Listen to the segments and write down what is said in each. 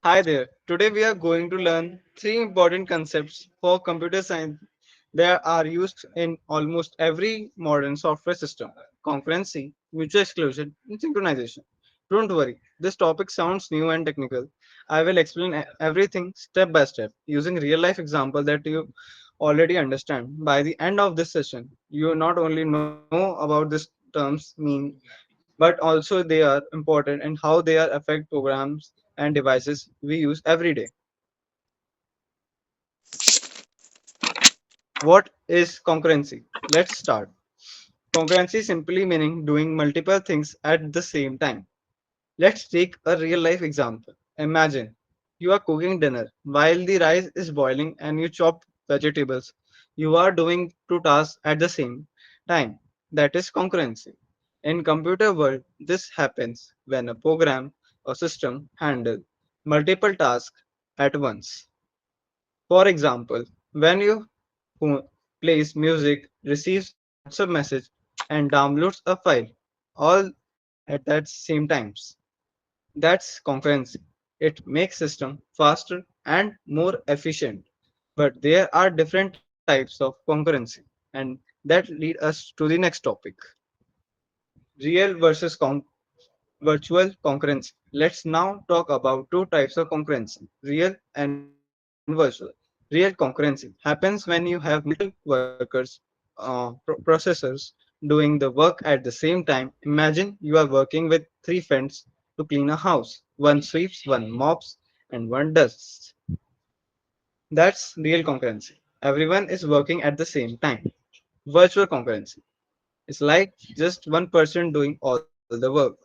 Hi there. Today we are going to learn three important concepts for computer science that are used in almost every modern software system: concurrency, mutual exclusion, and synchronization. Don't worry, this topic sounds new and technical. I will explain everything step by step using real life example that you already understand. By the end of this session, you not only know about these terms mean but also they are important and how they are affect programs and devices we use every day. What is concurrency? Let's start. Concurrency simply meaning doing multiple things at the same time. Let's take a real life example. Imagine you are cooking dinner while the rice is boiling and you chop vegetables. You are doing two tasks at the same time. That is concurrency. In computer world, this happens when a program or system handle multiple tasks at once. For example, when you plays music, receives a WhatsApp message, and downloads a file, all at that same times. That's concurrency. It makes system faster and more efficient. But there are different types of concurrency, and that lead us to the next topic: real versus virtual concurrency. Let's now talk about two types of concurrency: real and virtual. Real concurrency happens when you have multiple workers, processors doing the work at the same time. Imagine you are working with three friends to clean a house. One sweeps, one mops, and one dusts. That's real concurrency. Everyone is working at the same time. Virtual concurrency is like just one person doing all the work,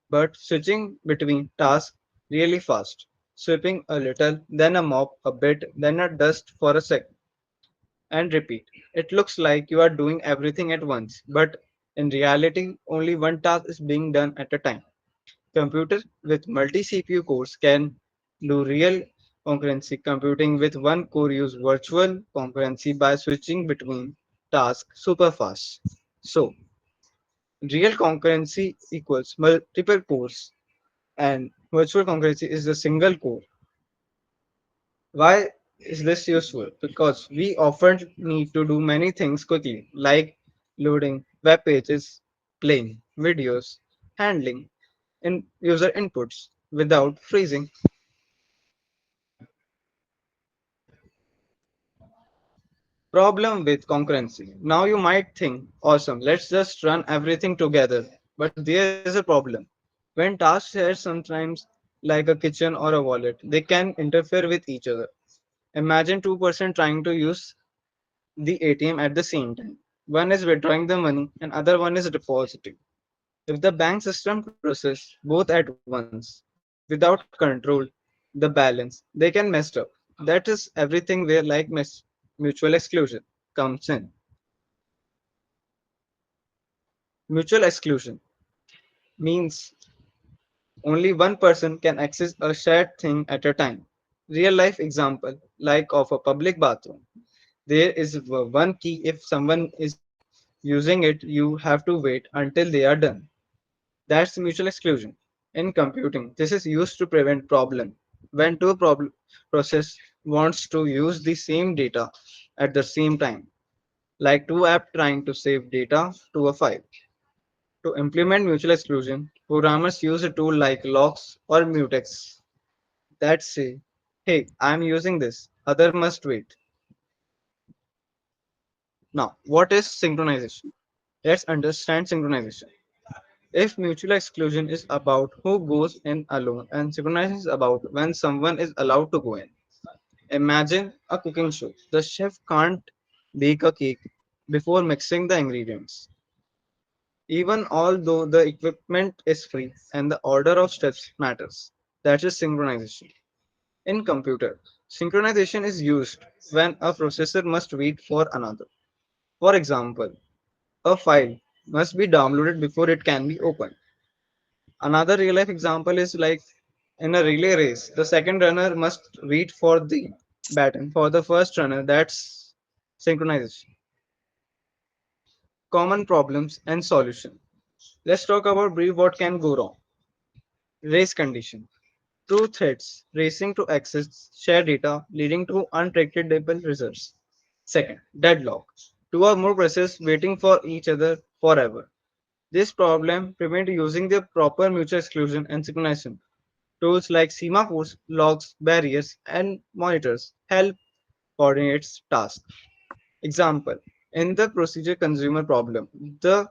but switching between tasks really fast. Sweeping a little, then a mop a bit, then a dust for a sec, and repeat. It looks like you are doing everything at once, but in reality, only one task is being done at a time. Computers with multi CPU cores can do real concurrency computing with one core use virtual concurrency by switching between tasks super fast. So, real concurrency equals multiple cores and virtual concurrency is the single core. Why is this useful? Because we often need to do many things quickly, like loading web pages, playing videos, handling user inputs without freezing. Problem with concurrency. Now you might think, awesome, let's just run everything together. But there is a problem. When tasks share sometimes like a kitchen or a wallet, they can interfere with each other. Imagine two-person trying to use the ATM at the same time. One is withdrawing the money and other one is depositing. If the bank system process both at once without control the balance, they can mess up. That is everything where mutual exclusion comes in. Mutual exclusion means only one person can access a shared thing at a time. Real life example like of a public bathroom. There is one key. If someone is using it, you have to wait until they are done. That's mutual exclusion. In computing, this is used to prevent problem. When two process wants to use the same data at the same time, like two apps trying to save data to a file. To implement mutual exclusion, programmers use a tool like locks or mutex that say, hey, I'm using this, other must wait. Now, what is synchronization? Let's understand synchronization. If mutual exclusion is about who goes in alone and synchronization is about when someone is allowed to go in. Imagine a cooking show. The chef can't bake a cake before mixing the ingredients. Even although the equipment is free and the order of steps matters. That is synchronization. In computer, synchronization is used when a processor must wait for another. For example, a file must be downloaded before it can be opened. Another real life example is like in a relay race, the second runner must wait for the baton for the first runner. That's synchronization. Common problems and solution. Let's talk about brief what can go wrong. Race condition. Two threads racing to access share data, leading to unpredictable results. Second, deadlock. Two or more processes waiting for each other forever. This problem prevents using the proper mutual exclusion and synchronization. Tools like semaphores, logs, barriers, and monitors help coordinate tasks. Example: in the procedure consumer problem, the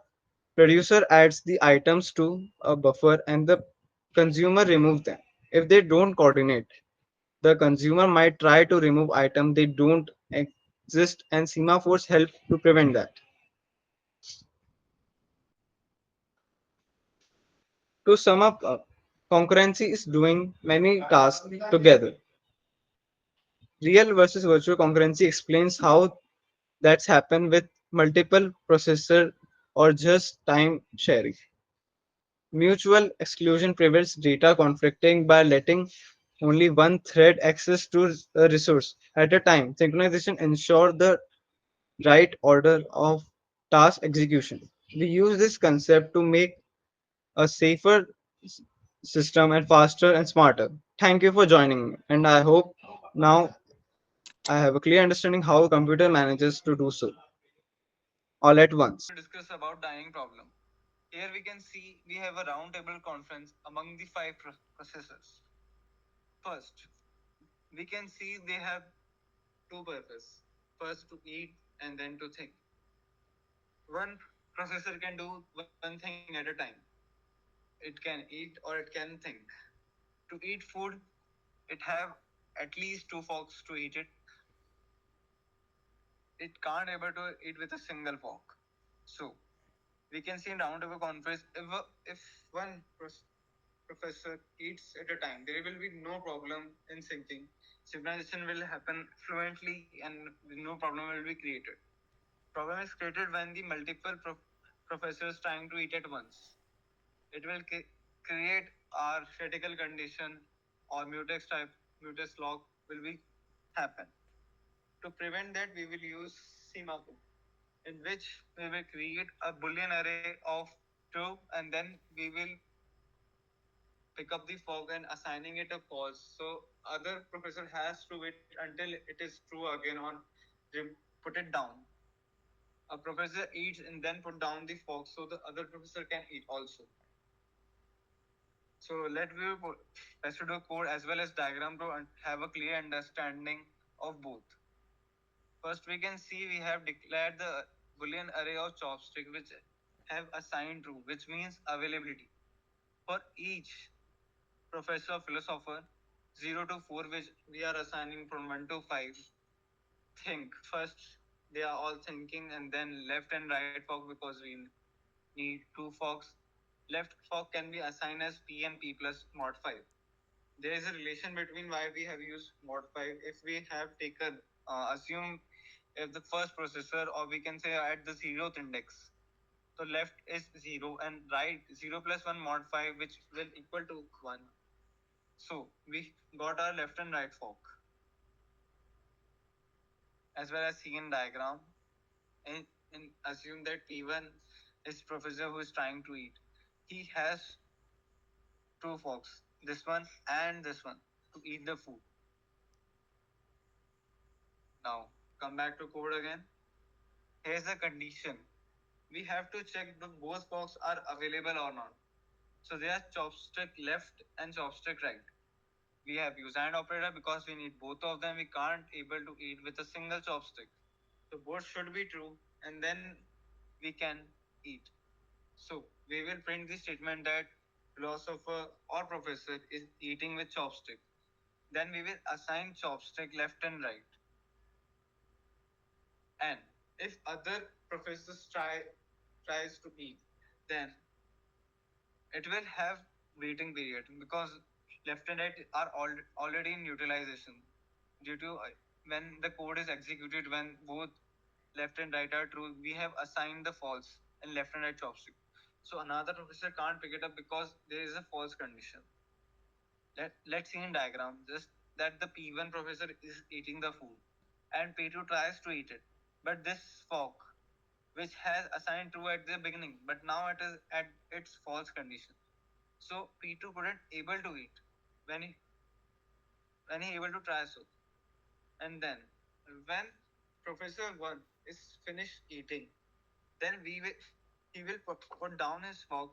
producer adds the items to a buffer and the consumer removes them. If they don't coordinate, the consumer might try to remove items they don't exist, and semaphores help to prevent that. To sum up, concurrency is doing many tasks together. Real versus virtual concurrency explains how that's happened with multiple processor or just time sharing. Mutual exclusion prevents data conflicting by letting only one thread access to a resource at a time. Synchronization ensures the right order of task execution. We use this concept to make a safer system and faster and smarter. Thank you for joining me, and I hope now I have a clear understanding how a computer manages to do so all at once. To discuss about dining problem. Here we can see we have a roundtable conference among the five processors. First, we can see they have two purposes. First to eat and then to think. One processor can do one thing at a time. It can eat or it can think. To eat food, it have at least two forks to eat it. It can't able to eat with a single fork. So we can see in roundtable conference if one professor eats at a time, there will be no problem in syncing. Synchronization will happen fluently and no problem will be created. Problem is created when the multiple professors trying to eat at once. It will create our critical condition or mutex type mutex lock will be happen. To prevent that, we will use semaphore, in which we will create a boolean array of true and then we will pick up the fog and assigning it a false. So other professor has to wait until it is true again or put it down. A professor eats and then put down the fog so the other professor can eat also. So let me residual code as well as diagram to have a clear understanding of both. First, we can see we have declared the Boolean array of chopstick which have assigned true, which means availability. For each professor philosopher, 0 to 4, which we are assigning from 1 to 5, think. First, they are all thinking, and then left and right fork because we need two forks. Left fork can be assigned as P and P plus mod 5. There is a relation between why we have used mod 5. If we have taken, assume if the first processor, or we can say at the 0th index, so left is 0 and right 0 plus 1 mod 5, which will equal to 1. So we got our left and right fork as well as seen diagram, and assume that P1 is professor who is trying to eat. He has two forks, this one and this one, to eat the food. Now come back to code again. Here's the condition. We have to check the both forks are available or not. So they are chopstick left and chopstick right. We have use and operator because we need both of them. We can't able to eat with a single chopstick. So both should be true and then we can eat. So we will print the statement that philosopher or professor is eating with chopstick. Then we will assign chopstick left and right. And if other professors tries to eat, then it will have waiting period because left and right are already in utilization due to when the code is executed when both left and right are true, we have assigned the false in left and right chopstick. So another professor can't pick it up because there is a false condition. Let's see in diagram just that the P1 professor is eating the food and P2 tries to eat it. But this fork, which has assigned true at the beginning, but now it is at its false condition. So P2 couldn't able to eat. When when he able to try so. And then when Professor One is finished eating, then he will put down his fork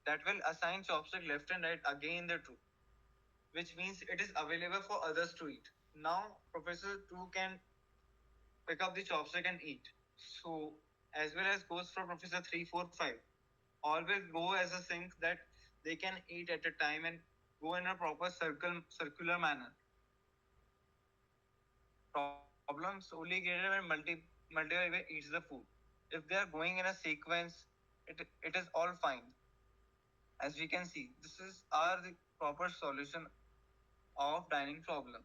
that will assign chopstick left and right again in the true, which means it is available for others to eat. Now Professor Two can pick up the chopstick and eat. So as well as goes for Professor 3, 4, 5. All will go as a sync that they can eat at a time and go in a proper circular manner. Problems only created when multiple eats the food. If they are going in a sequence, it is all fine. As we can see, this is are the proper solution of dining problem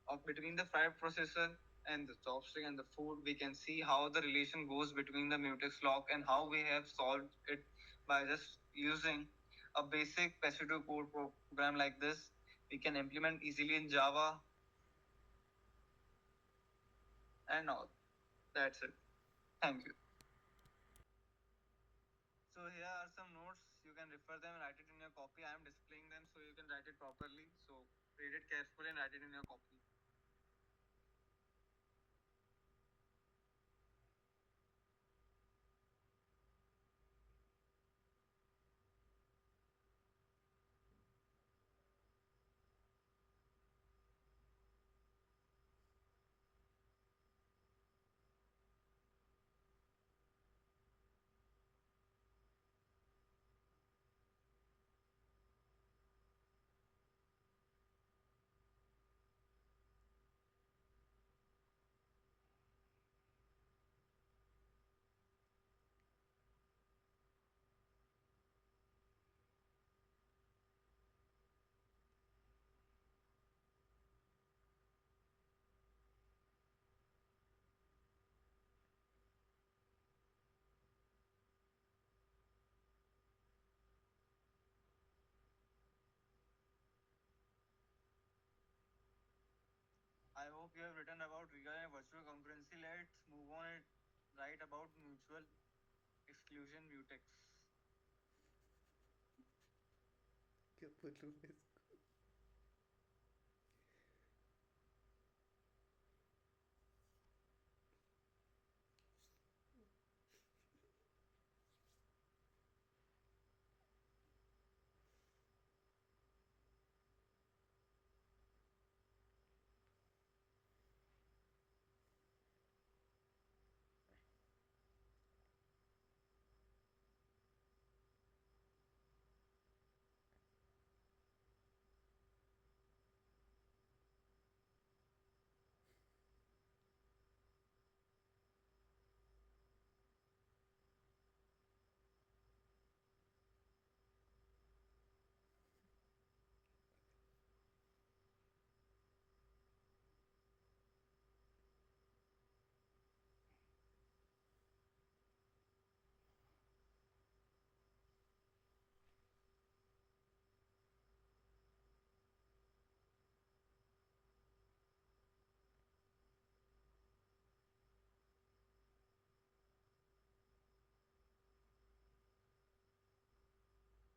of between the fried processor and the chopstick and the food. We can see how the relation goes between the mutex lock and how we have solved it by just using a basic pseudo code program like this. We can implement easily in Java and all. That's it. Thank you. So here are some notes. You can refer them and write it in your copy. I am displaying them so you can write it properly. So read it carefully and write it in your copy. I hope you have written about real and virtual concurrency. Let's move on and write about mutual exclusion mutex. क्या बोलूँ मैं इसको?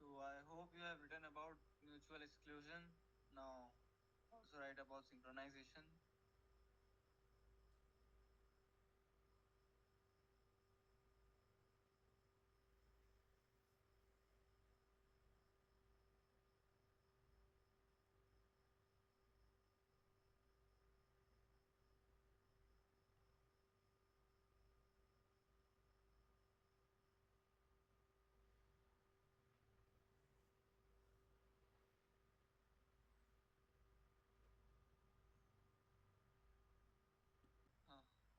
So I hope you have written about mutual exclusion. Now also write about synchronization. Uh,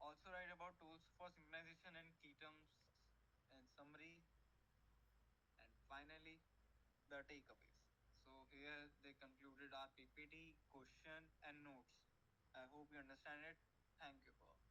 Also write about tools for synchronization and key terms and summary, and finally the takeaways. So here they concluded our PPT, question and notes. I hope you understand it. Thank you for